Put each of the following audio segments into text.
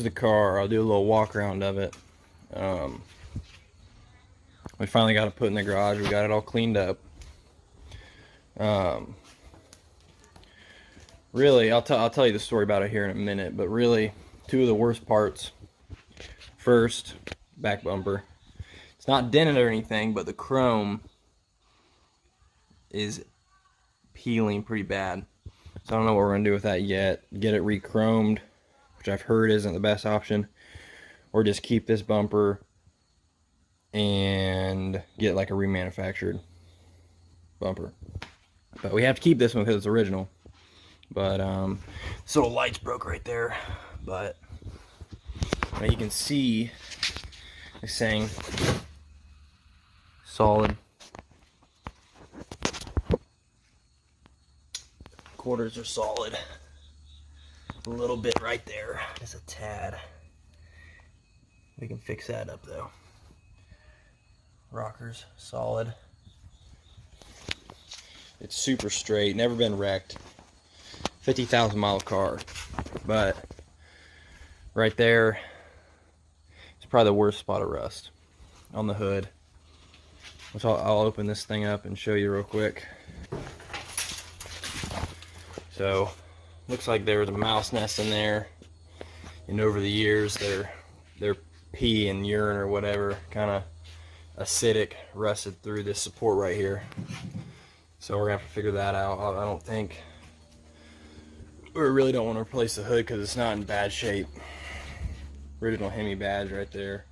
the car. I'll do a little walk around of it. We finally got it put in the garage. We got it all cleaned up. Really, I'll tell you the story about it here in a minute, but really, two of the worst parts. First, back bumper. It's not dented or anything, but the chrome is peeling pretty bad. So I don't know what we're going to do with that yet. Get it re-chromed, which I've heard isn't the best option, or just keep this bumper and get like a remanufactured bumper. But we have to keep this one because it's original. But this little light's broke right there, but now you can see this thing solid. Quarters are solid. A little bit right there, just a tad. We can fix that up though. Rockers solid. It's super straight, never been wrecked. 50,000 mile car, but right there, it's probably the worst spot of rust on the hood. Which I'll open this thing up and show you real quick. So, looks like there was a mouse nest in there, and over the years, their pee and urine or whatever kind of acidic rusted through this support right here. So we're gonna have to figure that out. I don't think. We really don't want to replace the hood because it's not in bad shape. Original Hemi badge right there.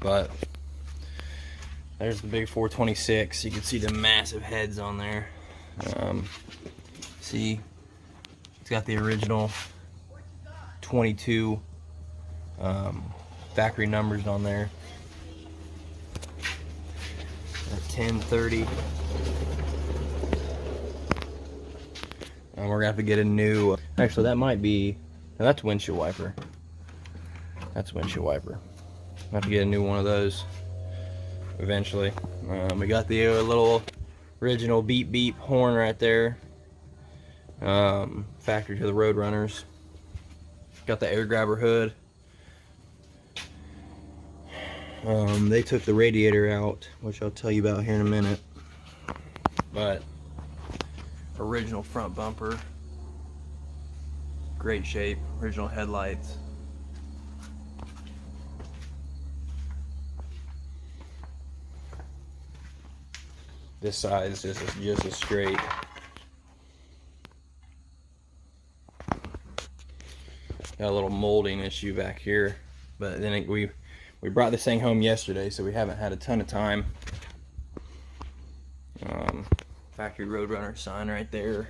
But there's the big 426. You can see the massive heads on there. See, it's got the original 22 factory numbers on there. 1030. We're gonna have to get a new. Actually, that might be. No, that's windshield wiper. That's windshield wiper. We'll have to get a new one of those eventually. We got the little original beep beep horn right there. Factory to the Road Runners. Got the air grabber hood. They took the radiator out, which I'll tell you about here in a minute. But original front bumper, great shape. Original headlights. This side is just as straight. Got a little molding issue back here, but then we brought this thing home yesterday, so we haven't had a ton of time. Factory Road Runner sign right there.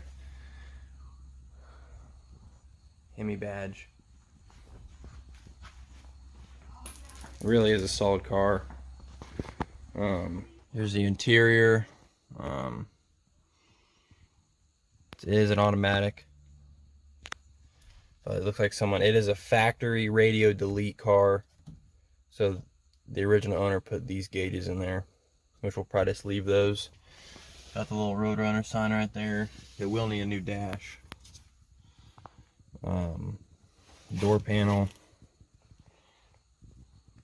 Hemi badge. It really is a solid car. Here's the interior. It is an automatic, but it looks like it is a factory radio delete car. So the original owner put these gauges in there, which we'll probably just leave those. Got the little Road Runner sign right there. It will need a new dash. Door panel,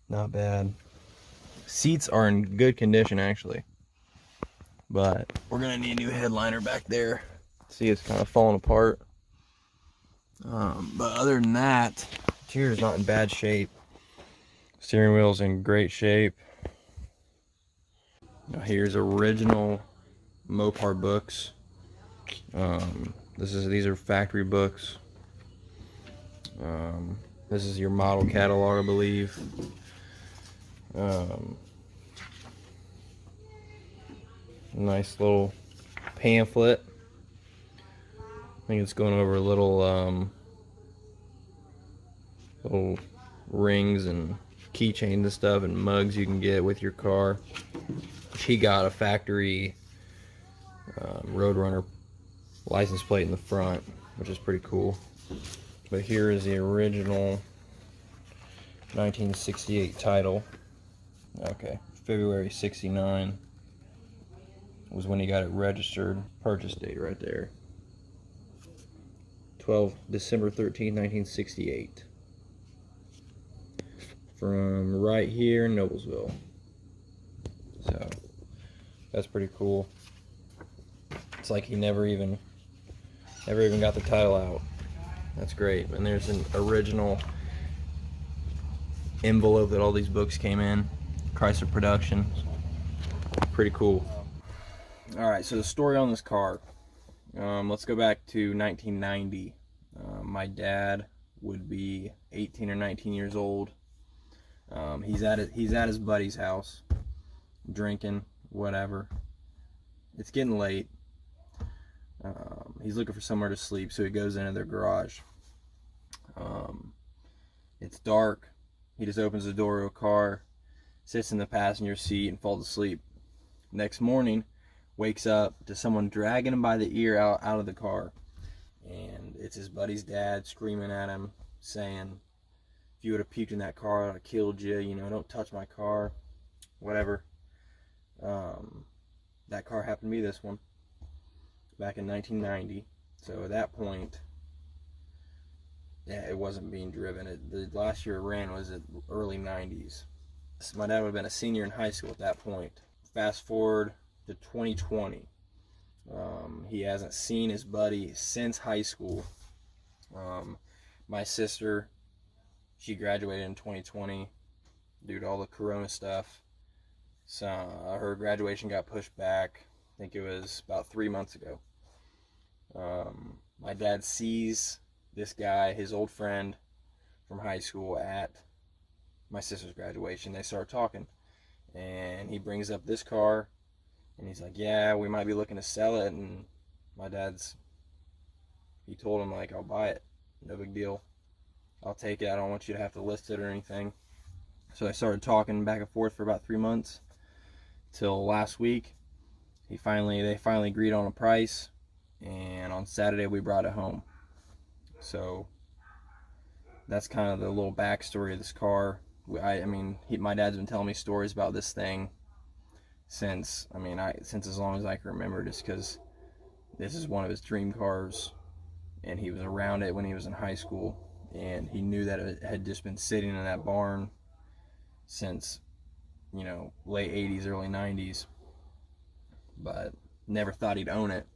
not bad. Seats are in good condition actually, but we're gonna need a new headliner back there. See, it's kind of falling apart. But other than that, interior's not in bad shape. Steering wheel's in great shape. Now here's original Mopar books. These are factory books. This is your model catalog, I believe. Nice little pamphlet. I think it's going over a little little rings and keychains and stuff and mugs you can get with your car. He got a factory Road Runner license plate in the front, which is pretty cool. But here is the original 1968 title. Okay, February 69 was when he got it registered. Purchase date right there. December 13th, 1968. From right here in Noblesville. So that's pretty cool. It's like he never even got the title out. That's great. And there's an original envelope that all these books came in. Chrysler production. Pretty cool. All right, so the story on this car. Let's go back to 1990. My dad would be 18 or 19 years old. He's at his buddy's house, drinking, whatever. It's getting late. He's looking for somewhere to sleep, so he goes into their garage. It's dark. He just opens the door of a car, sits in the passenger seat, and falls asleep. Next morning, wakes up to someone dragging him by the ear out of the car. And it's his buddy's dad screaming at him, saying, if you would have peeked in that car, I would have killed you. You know, don't touch my car. Whatever. That car happened to be this one. Back in 1990. So at that point, yeah, it wasn't being driven. The last year it ran was in early 90s. So my dad would have been a senior in high school at that point. Fast forward to 2020. He hasn't seen his buddy since high school. My sister, she graduated in 2020 due to all the corona stuff. So her graduation got pushed back. I think it was about 3 months ago. My dad sees this guy, his old friend from high school, at my sister's graduation. They start talking, and he brings up this car, and he's like, yeah, we might be looking to sell it. And my he told him, like, I'll buy it, no big deal, I'll take it, I don't want you to have to list it or anything. So I started talking back and forth for about 3 months, till last week. They finally agreed on a price, and on Saturday we brought it home. So that's kind of the little backstory of this car. My dad's been telling me stories about this thing since as long as I can remember, just because this is one of his dream cars, and he was around it when he was in high school, and he knew that it had just been sitting in that barn since, late 80s, early 90s, but never thought he'd own it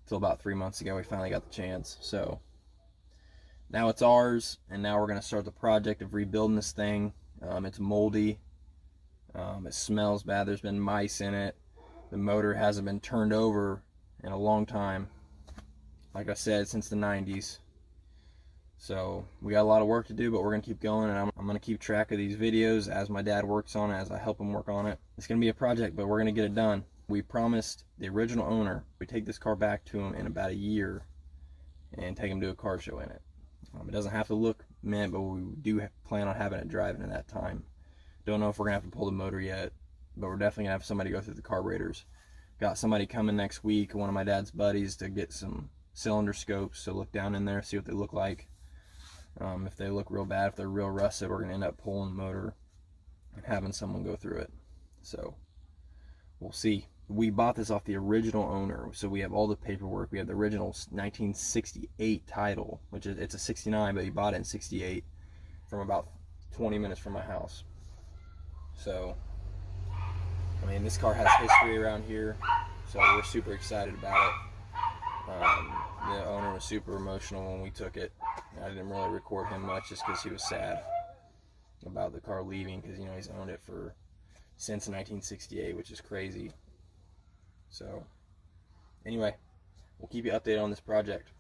till about 3 months ago. We finally got the chance. So now it's ours, and now we're going to start the project of rebuilding this thing. It's moldy. It smells bad. There's been mice in it. The motor hasn't been turned over in a long time. Like I said, since the 90s. So we got a lot of work to do, but we're going to keep going, and I'm going to keep track of these videos as my dad works on it, as I help him work on it. It's going to be a project, but we're going to get it done. We promised the original owner we take this car back to him in about a year and take him to a car show in it. It doesn't have to look mint, but we do plan on having it driving in that time. Don't know if we're going to have to pull the motor yet, but we're definitely going to have somebody go through the carburetors. Got somebody coming next week, one of my dad's buddies, to get some cylinder scopes to look down in there, see what they look like. If they look real bad, if they're real rusted, we're going to end up pulling the motor and having someone go through it. So we'll see. We bought this off the original owner, so we have all the paperwork. We have the original 1968 title, which is, it's a 69, but he bought it in 68 from about 20 minutes from my house. So, this car has history around here, so we're super excited about it. The owner was super emotional when we took it. I didn't really record him much just because he was sad about the car leaving, because he's owned it since 1968, which is crazy. So anyway, we'll keep you updated on this project.